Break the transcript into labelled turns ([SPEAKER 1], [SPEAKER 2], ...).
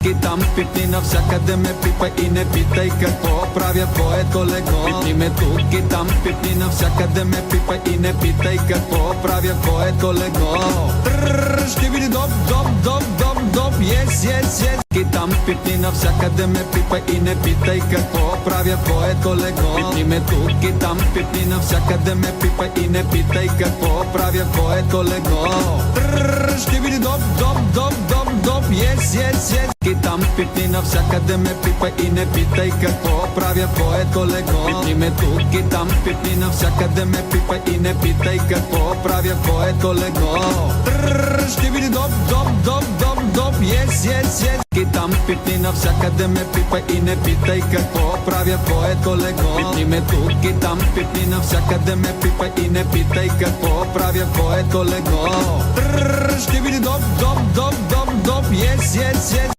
[SPEAKER 1] И там пипни, навсякъде ме пипа и не питай какво правя, твоето легло. Пипни ме тук и там пипни, навсякъде ме пипа и не питай какво правя, твоето легло. Ще види доп, yes, yes, yes. И там пипни, навсякъде ме пипа и не питай какво правя, твоето легло. Пипни ме тук и там пипни, навсякъде ме пипа и не питай какво правя, твоето легло. Ще види доп, yes, yes, yes. И там пипни, навсякъде ме пипа и не питай какво правя, твоето легло. Пипни ме тук и там пипни, навсякъде ме пипа и не питай какво правя, твоето легло. Ще види доп, yes, yes, yes. И там пипни, навсякъде ме пипа и не питай какво правя, твоето легло. Пипни ме тук и там пипни, навсякъде ме пипа и не питай какво правя, твоето легло. Ще види доп, yes, yes, yes.